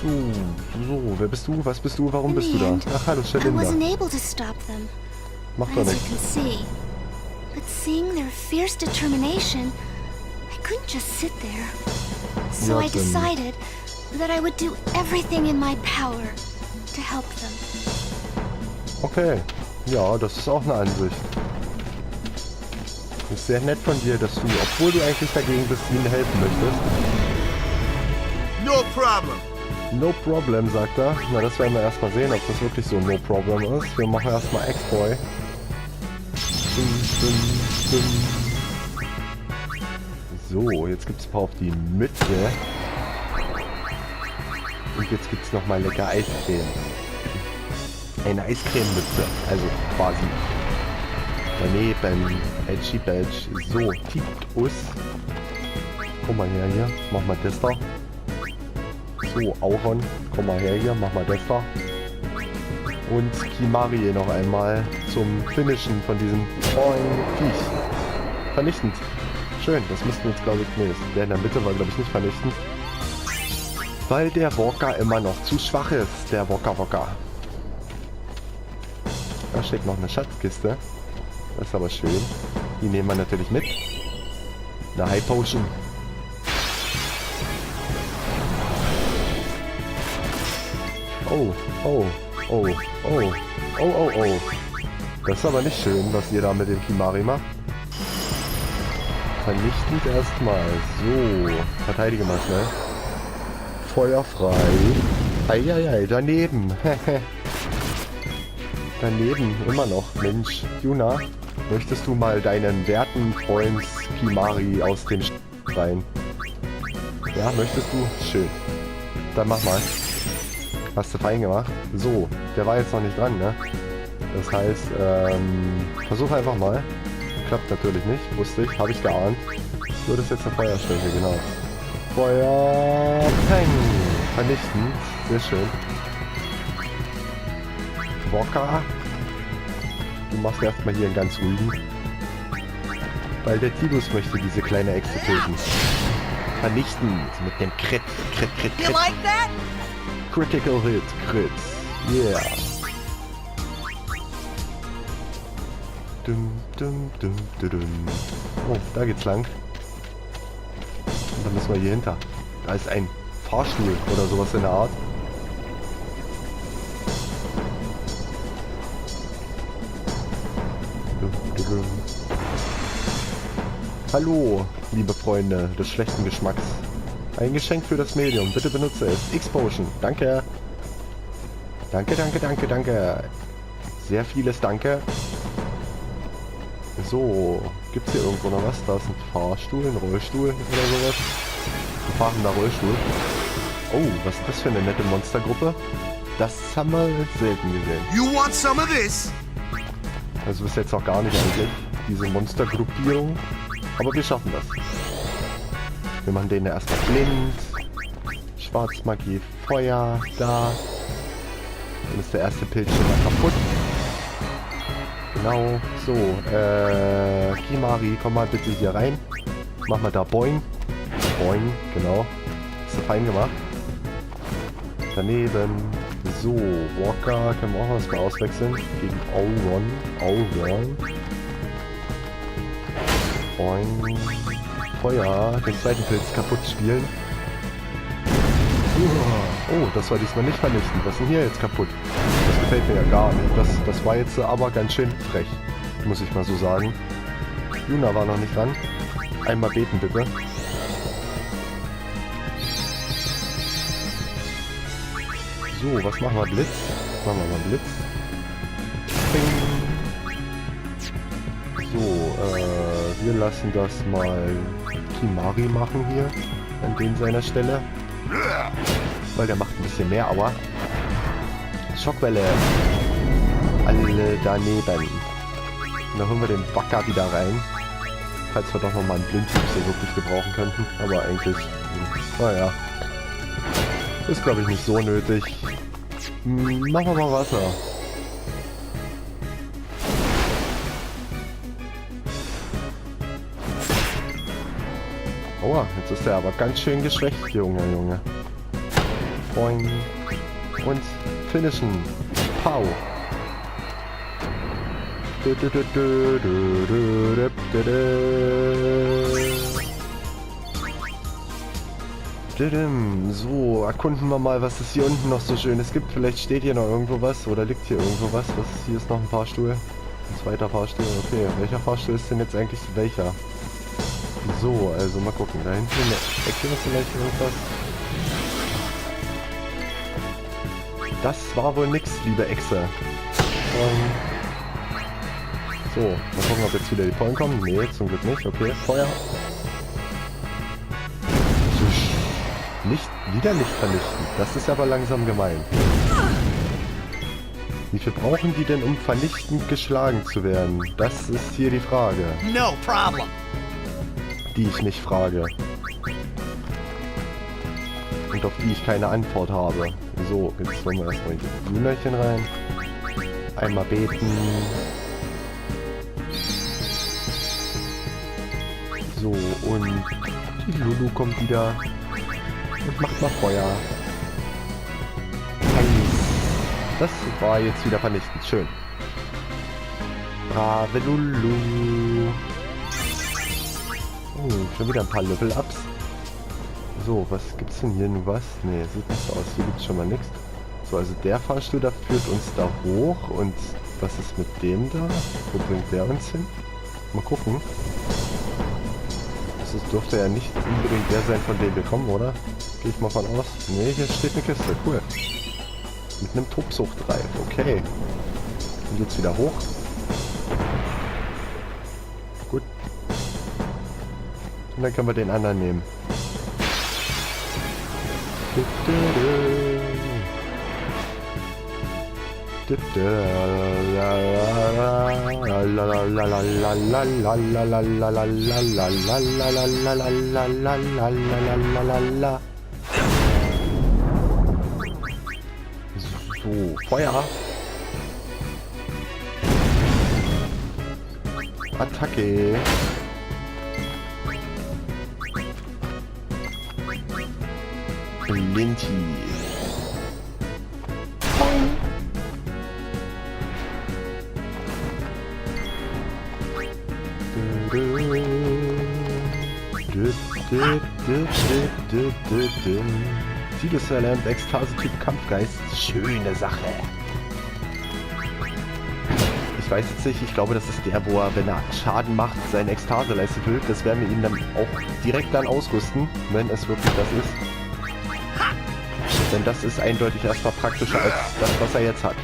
So, wer bist du? Was bist du? Warum bist du da? Ach, hallo, Schelinda. Mach doch nichts. But seeing their fierce determination, I couldn't just sit there. So I decided that I would do everything in my power to help them. Okay, ja, das ist auch eine Ansicht. Ist sehr nett von dir, dass du, obwohl du eigentlich dagegen bist, ihnen helfen möchtest. No problem. No problem, sagt er. Na, das werden wir erstmal sehen, ob das wirklich so no problem ist. Wir machen erstmal Ex-Boy. So, jetzt gibt es ein paar auf die Mütze. Und jetzt gibt es nochmal lecker Eiscreme. Eine Eiscreme-Mütze, also quasi. Daneben, Edgy Badge. So, Tidus. Komm mal her hier, mach mal das da. So, Auron, komm mal her hier, mach mal das da. Und Kimari noch einmal zum Finishen von diesem Viech. Vernichtend. Schön, das müssten wir jetzt, glaube ich, nee, der in der Mitte war, glaube ich, nicht vernichtend. Weil der Walker immer noch zu schwach ist, der Walker. Da steht noch eine Schatzkiste. Das ist aber schön. Die nehmen wir natürlich mit. Eine High Potion. Oh. Das ist aber nicht schön, was ihr da mit dem Kimari macht. Vernichtend erstmal. So. Verteidige mal schnell. Feuer frei. Eieiei, daneben. Daneben, immer noch. Mensch, Yuna, möchtest du mal deinen werten Freund Kimari aus dem rein? Ja, möchtest du? Schön. Dann mach mal. Hast du fein gemacht. So, der war jetzt noch nicht dran, ne? Das heißt, versuch einfach mal. Klappt natürlich nicht, wusste ich, habe ich geahnt. So, das ist jetzt eine Feuerschwäche, genau. Feuer, Peng! Vernichten, sehr schön. Walker, du machst erstmal hier einen ganz ruhigen. Weil der Tidus möchte diese kleine Echse töten. Vernichten, mit dem Crit. You like that? Critical Hit, Crit. Yeah. Oh, da geht's lang. Und dann müssen wir hier hinter. Da ist ein Fahrstuhl oder sowas in der Art. Hallo, liebe Freunde des schlechten Geschmacks. Ein Geschenk für das Medium. Bitte benutze es. X-Potion. Danke. Danke. Sehr vieles Danke. So, gibt's hier irgendwo noch was? Da ist ein Fahrstuhl, ein Rollstuhl oder sowas. Ein fahrender Rollstuhl. Oh, was ist das für eine nette Monstergruppe? Das haben wir selten gesehen. You want some of this? Also bis jetzt auch gar nicht eigentlich, diese Monstergruppierung. Aber wir schaffen das. Wir machen den erstmal blind. Schwarzmagie, Feuer, da. Dann ist der erste Pilz schon mal kaputt. Genau, so, Kimari, komm mal bitte hier rein. Mach mal da Boing. Boing, genau. Hast du fein gemacht. Daneben, so, Walker, können wir auch was mal auswechseln. Gegen Auron. Boing. Feuer, den zweiten Pilz kaputt spielen. Oh, das war diesmal nicht vernichtend. Was ist denn hier jetzt kaputt? Das gefällt mir ja gar nicht. Das war jetzt aber ganz schön frech, muss ich mal so sagen. Yuna war noch nicht dran. Einmal beten, bitte. So, was machen wir? Blitz? Machen wir mal Blitz. Ping. So, wir lassen das mal Kimari machen hier. An den seiner Stelle. Weil der macht ein bisschen mehr, aber... Schockwelle. Alle daneben. Und dann holen wir den Wacker wieder rein. Falls wir doch nochmal einen Blindfuchs wirklich gebrauchen könnten. Aber eigentlich... Naja. Ist glaube ich nicht so nötig. Machen wir mal Wasser. Aua, jetzt ist er aber ganz schön geschwächt, Junge. Boing. Und finishen. Pow. So, erkunden wir mal, was es hier unten noch so Schönes gibt. Vielleicht steht hier noch irgendwo was oder liegt hier irgendwo was. Hier ist noch ein Fahrstuhl. Ein zweiter Fahrstuhl. Okay, welcher Fahrstuhl ist denn jetzt eigentlich welcher? So, also mal gucken. Da hinten in der Ecke ist vielleicht irgendwas. Das war wohl nix, liebe Echse. So, mal gucken, ob jetzt wieder die Pollen kommen. Nee, zum Glück nicht. Okay, Feuer. Licht, wieder Licht vernichten. Das ist aber langsam gemein. Wie viel brauchen die denn, um vernichtend geschlagen zu werden? Das ist hier die Frage. No problem. Die ich nicht frage. Und auf die ich keine Antwort habe. So, jetzt wollen wir erstmal die Hühnerchen rein. Einmal beten. So, und die Lulu kommt wieder. Und macht mal Feuer. Das war jetzt wieder vernichtend. Schön. Brave Lulu. Oh, schon wieder ein paar Level-Ups. So, was gibt's denn hier nun was? Ne, sieht nicht so aus. Hier gibt's schon mal nichts. So, also der Fahrstuhl, da führt uns da hoch. Und was ist mit dem da? Wo bringt der uns hin? Mal gucken. Das dürfte ja nicht unbedingt der sein, von dem wir kommen, oder? Gehe ich mal von aus. Ne, hier steht eine Kiste. Cool. Mit einem Tobsuchtreif. Okay. Und jetzt wieder hoch. Gut. Und dann können wir den anderen nehmen. So, Feuer. Attacke. Linti. Tidus erlernt Ekstase-Typ Kampfgeist. Schöne Sache. Ich weiß jetzt nicht, ich glaube, das ist der, wo er, wenn er Schaden macht, seine Ekstase leisten will. Das werden wir ihn dann auch direkt dann ausrüsten, wenn es wirklich das ist. Denn das ist eindeutig erstmal praktischer als das, was er jetzt hat.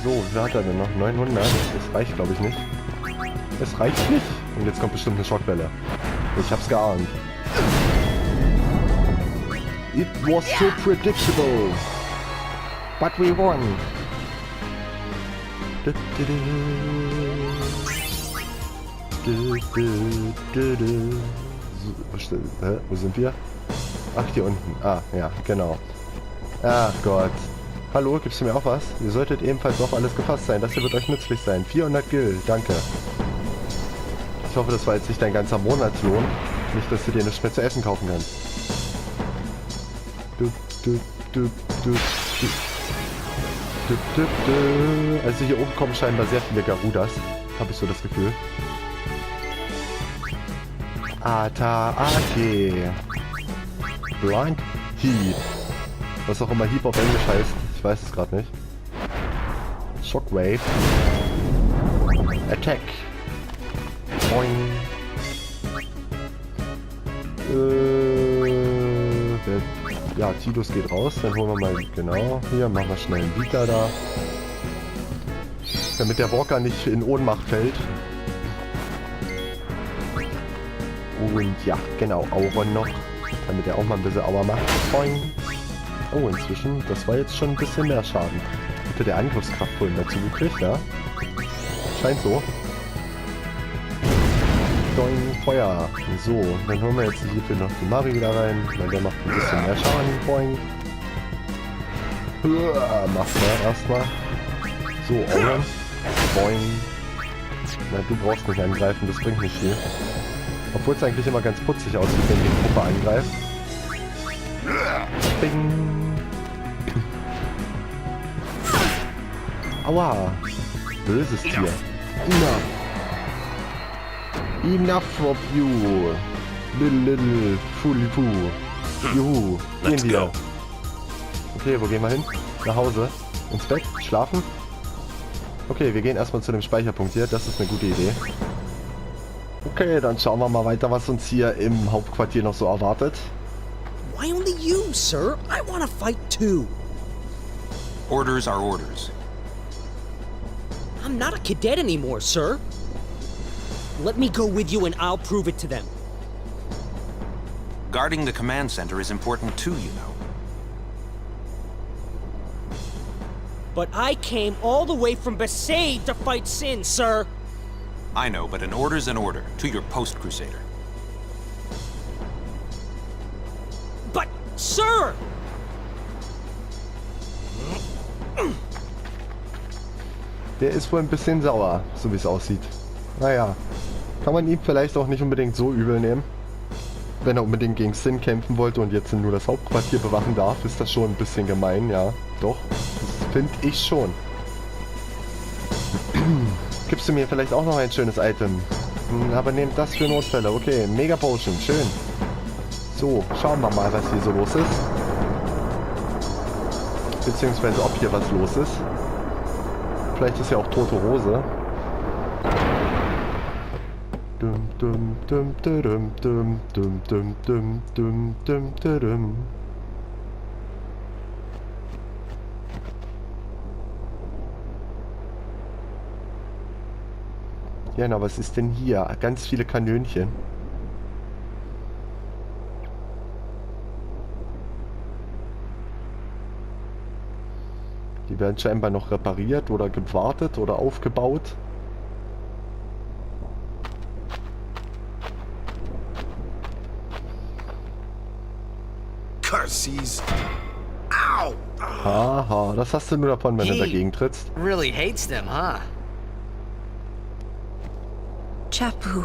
So, wie hat er denn noch? 900? Das reicht, glaube ich, nicht. Es reicht nicht. Und jetzt kommt bestimmt eine Schockwelle. Ich hab's geahnt. It was so predictable. But we won. Wo sind wir? Ach, hier unten. Ah, ja, genau. Ach Gott. Hallo, gibst du mir auch was? Ihr solltet ebenfalls auf alles gefasst sein. Das hier wird euch nützlich sein. 400 Gil, danke. Ich hoffe, das war jetzt nicht dein ganzer Monatslohn. Nicht, dass du dir nichts mehr zu essen kaufen kannst. Also hier oben kommen scheinbar sehr viele Garudas. Habe ich so das Gefühl. Ataake. Blind Heat. Was auch immer Heat auf Englisch heißt. Ich weiß es gerade nicht. Shockwave. Attack. Boing. Ja, Tidus geht raus. Dann holen wir mal, genau, hier, machen wir schnell einen Vita da. Damit der Walker nicht in Ohnmacht fällt. Und ja, genau, Auron noch. Damit er auch mal ein bisschen Aua macht. Boing. Oh, inzwischen, das war jetzt schon ein bisschen mehr Schaden. Hätte der Angriffskraft vorhin dazu gekriegt, ja? Scheint so. Boing, Feuer. So, dann holen wir jetzt hierfür noch die Mari wieder rein, weil der macht ein bisschen mehr Schaden. Boing. Macht er erstmal. So, Auron. Boing. Na, du brauchst nicht angreifen, das bringt nicht viel. Obwohl es eigentlich immer ganz putzig aussieht, wenn die Gruppe angreift. Bing. Aua. Böses Tier. Enough of you. Little Fulifu. Juhu. Gehen wir. Okay, wo gehen wir hin? Nach Hause. Ins Bett? Schlafen? Okay, wir gehen erstmal zu dem Speicherpunkt hier. Das ist eine gute Idee. Okay, dann schauen wir mal weiter, was uns hier im Hauptquartier noch so erwartet. Why only you, sir? I want to fight too. Orders are orders. I'm not a cadet anymore, sir. Let me go with you and I'll prove it to them. Guarding the command center is important too, you know. But I came all the way from Besaid to fight Sin, sir. I know, but an order's an order, to your post-Crusader. But, sir! Der ist wohl ein bisschen sauer, so wie es aussieht. Naja, kann man ihn vielleicht auch nicht unbedingt so übel nehmen. Wenn er unbedingt gegen Sin kämpfen wollte und jetzt nur das Hauptquartier bewachen darf, ist das schon ein bisschen gemein, ja. Doch, das finde ich schon. Gibst du mir vielleicht auch noch ein schönes Item? Aber nehmt das für Notfälle. Okay, Mega Potion, schön. So, schauen wir mal, was hier so los ist. Beziehungsweise ob hier was los ist. Vielleicht ist ja auch tote Rose. Dum dum dum dum dum dum dum dum dum dum dum. Ja, na, was ist denn hier? Ganz viele Kanönchen. Die werden scheinbar noch repariert oder gewartet oder aufgebaut. Curses. Ow! Haha, das hast du nur davon, wenn du dagegen trittst. Really hates them, huh? Chapu.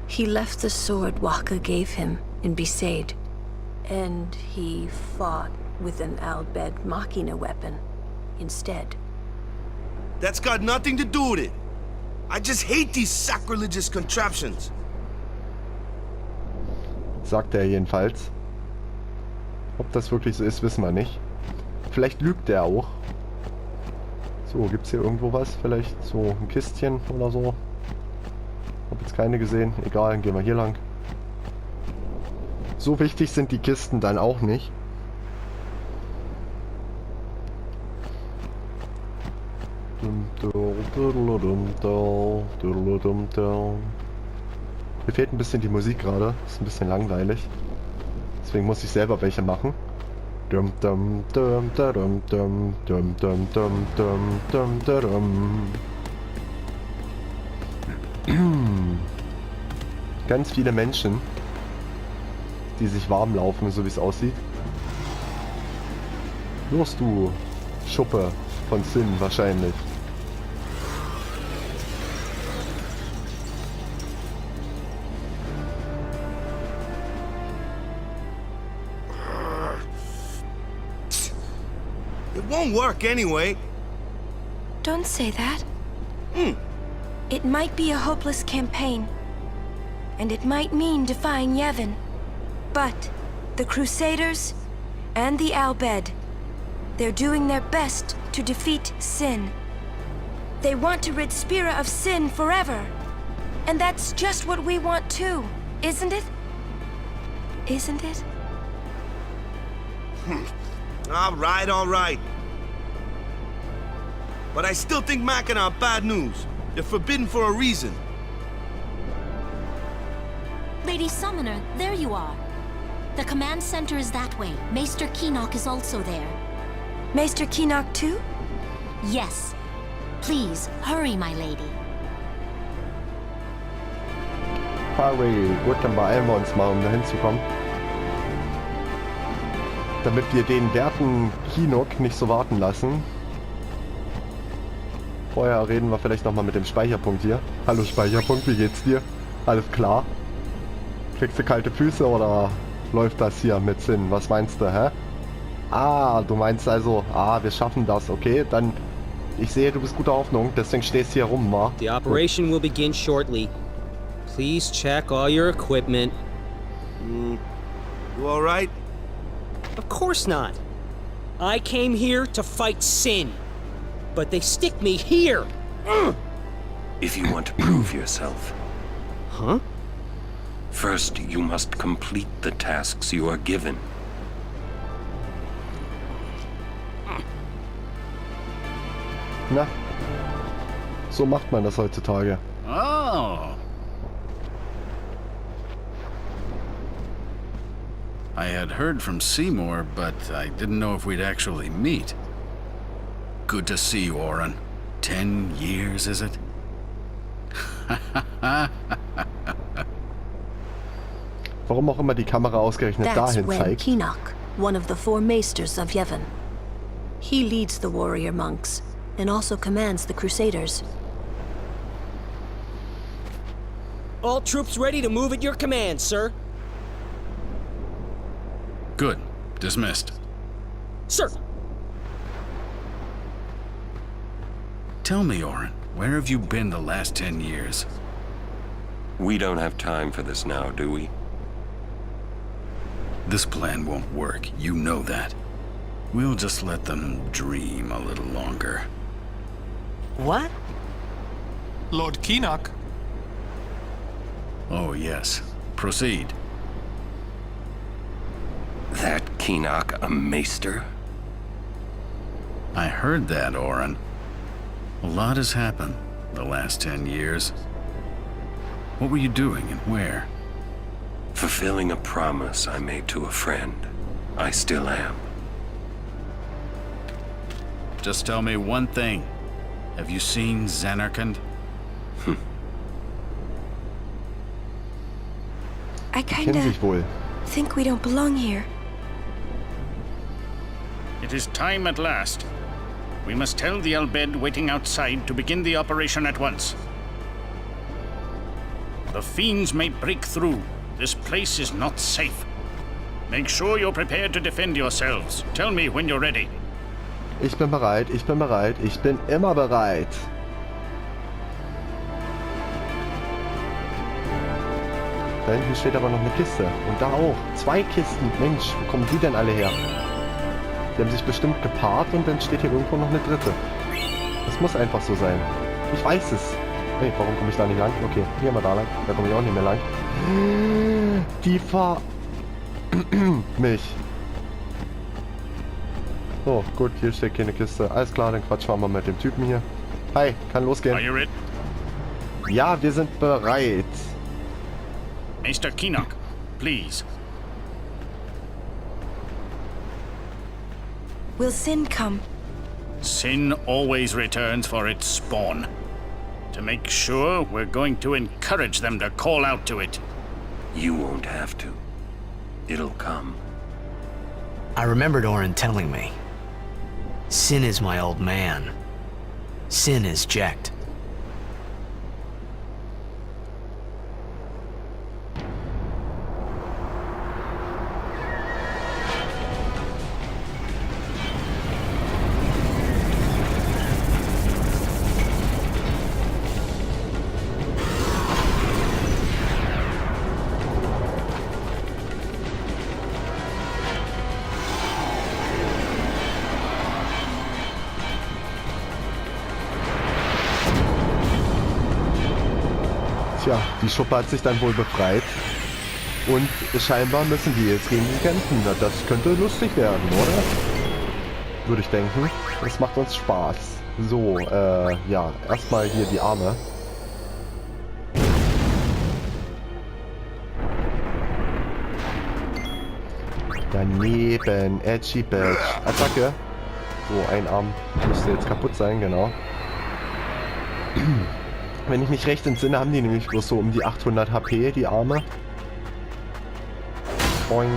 He left the sword Waka gave him in Besaid, and he fought with an Albed Machina weapon instead. That's got nothing to do with it. I just hate these sacrilegious contraptions. Sagt er jedenfalls. Ob das wirklich so ist, wissen wir nicht. Vielleicht lügt er auch. So, gibt's hier irgendwo was? Vielleicht so ein Kistchen oder so? Hab jetzt keine gesehen. Egal, dann gehen wir hier lang. So wichtig sind die Kisten dann auch nicht. Mir fehlt ein bisschen die Musik gerade. Ist ein bisschen langweilig. Deswegen muss ich selber welche machen. Ganz viele Menschen, die sich warm laufen, so wie es aussieht. Los, du Schuppe von Sin wahrscheinlich. It won't work anyway. Don't say that. It might be a hopeless campaign, and it might mean defying Yevon. But the Crusaders and the Albed, they're doing their best to defeat Sin. They want to rid Spira of Sin forever. And that's just what we want too, isn't it? Isn't it? All right. But I still think Machina are bad news. They're forbidden for a reason. Lady Summoner, there you are. The command center is that way. Maester Keenock is also there. Maester Keenock too? Yes. Please, hurry, my lady. Hurry. Gut, dann beeilen wir uns mal, um da hinzukommen. Damit wir den werten Keenock nicht so warten lassen. Vorher reden wir vielleicht nochmal mit dem Speicherpunkt hier. Hallo Speicherpunkt, wie geht's dir? Alles klar? Kriegst du kalte Füße oder läuft das hier mit Sinn? Was meinst du, hä? Ah, du meinst also, wir schaffen das, okay? Dann, ich sehe, du bist guter Hoffnung, deswegen stehst du hier rum, wa? The operation will begin shortly. Please check all your equipment. You all right? Of course not. I came here to fight sin. But they stick me here. If you want to prove yourself. Huh? First, you must complete the tasks you are given. Na, so macht man das heutzutage. Oh. I had heard from Seymour, but I didn't know if we'd actually meet. Good to see you, Oren. 10 years, is it? Warum auch immer die Kamera ausgerechnet That's dahin Wenns, zeigt. one of the 4 maesters of Yevon. He leads the warrior monks and also commands the crusaders. All troops ready to move at your command, sir. Good. Dismissed. Sir. Tell me, Oren, where have you been the last 10 years? We don't have time for this now, do we? This plan won't work, you know that. We'll just let them dream a little longer. What? Lord Keenock. Oh, yes. Proceed. That Keenock a maester? I heard that, Oren. A lot has happened the last 10 years. What were you doing and where? Fulfilling a promise I made to a friend. I still am. Just tell me one thing. Have you seen Zanarkand? I Kennen kinda sich wohl. think we don't belong here. It is time at last. We must tell the Albed waiting outside to begin the operation at once. The fiends may break through. This place is not safe. Make sure you're prepared to defend yourselves. Tell me when you're ready. Ich bin bereit, ich bin bereit, ich bin immer bereit. Da hinten steht aber noch eine Kiste. Und da auch. 2 Kisten. Mensch, wo kommen die denn alle her? Die haben sich bestimmt gepaart und dann steht hier irgendwo noch eine dritte. Das muss einfach so sein. Ich weiß es. Hey, warum komme ich da nicht lang? Okay, hier mal da lang. Da komme ich auch nicht mehr lang. Die mich. So, gut, hier steht keine Kiste. Alles klar, dann quatschen wir mal mit dem Typen hier. Hi, kann losgehen. Are you ready? Ja, wir sind bereit. Mr. Keenock, please. Will sin come? Sin always returns for its spawn. To make sure, we're going to encourage them to call out to it. You won't have to. It'll come. I remembered Oren telling me. Sin is my old man. Sin is Jekt. Tja, die Schuppe hat sich dann wohl befreit. Und scheinbar müssen die jetzt gegen die kämpfen. Das könnte lustig werden, oder? Würde ich denken. Das macht uns Spaß. So, ja, erstmal hier die Arme. Daneben, Edgy Badge. Attacke. So, ein Arm müsste jetzt kaputt sein, genau. Wenn ich mich recht entsinne, haben die nämlich bloß so um die 800 HP, die Arme. Boing.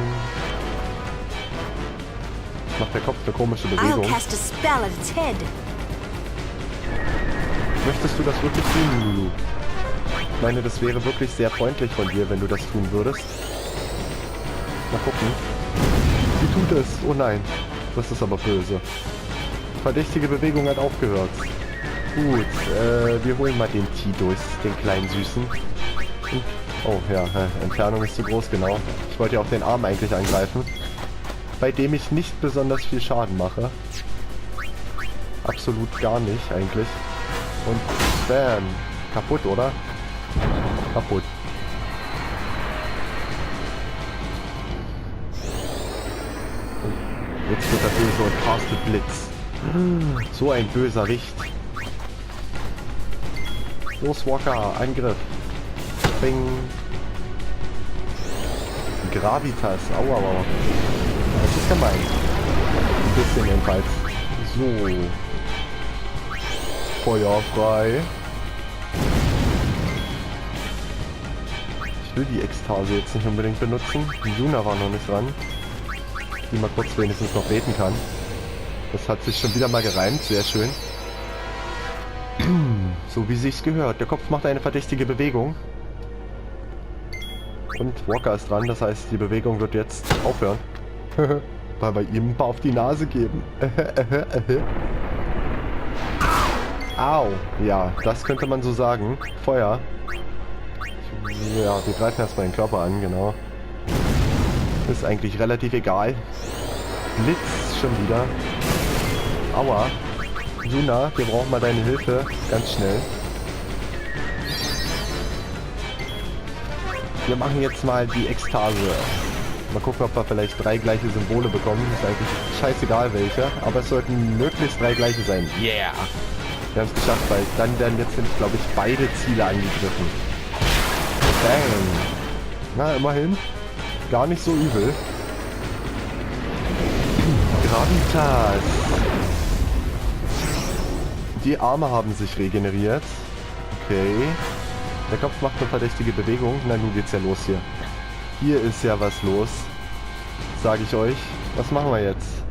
Macht der Kopf eine komische Bewegung. Cast a spell at its head. Möchtest du das wirklich tun, Lulu? Ich meine, das wäre wirklich sehr freundlich von dir, wenn du das tun würdest. Mal gucken. Sie tut es. Oh nein. Das ist aber böse. Verdächtige Bewegung hat aufgehört. Gut, wir holen mal den Tidus, den kleinen Süßen. Und, oh ja, Entfernung ist zu groß, genau. Ich wollte ja auch den Arm eigentlich angreifen, bei dem ich nicht besonders viel Schaden mache. Absolut gar nicht eigentlich. Und bam. Kaputt, oder? Kaputt. Und jetzt wird er böse und castet Blitz. So ein böser Wicht. Los, Walker, Angriff. Bing. Gravitas. Aua, aua. Das ist gemein. Ein bisschen jedenfalls. So. Feuer frei. Ich will die Ekstase jetzt nicht unbedingt benutzen. Die Yuna war noch nicht dran. Die mal kurz wenigstens noch beten kann. Das hat sich schon wieder mal gereimt. Sehr schön. So wie sich's gehört. Der Kopf macht eine verdächtige Bewegung. Und Walker ist dran. Das heißt, die Bewegung wird jetzt aufhören. Weil wir ihm ein paar auf die Nase geben. Au. Ja, das könnte man so sagen. Feuer. Ja, wir greifen erstmal den Körper an, genau. Ist eigentlich relativ egal. Blitz schon wieder. Aua. Yuna, wir brauchen mal deine Hilfe. Ganz schnell. Wir machen jetzt mal die Ekstase. Mal gucken, ob wir vielleicht 3 gleiche Symbole bekommen. Ist eigentlich scheißegal welche. Aber es sollten möglichst 3 gleiche sein. Yeah! Wir haben es geschafft, weil dann werden jetzt, glaube ich, beide Ziele angegriffen. Bang! Na, immerhin. Gar nicht so übel. Gravitas. Die Arme haben sich regeneriert. Okay. Der Kopf macht eine verdächtige Bewegung. Na, nun geht's ja los hier. Hier ist ja was los. Sage ich euch. Was machen wir jetzt?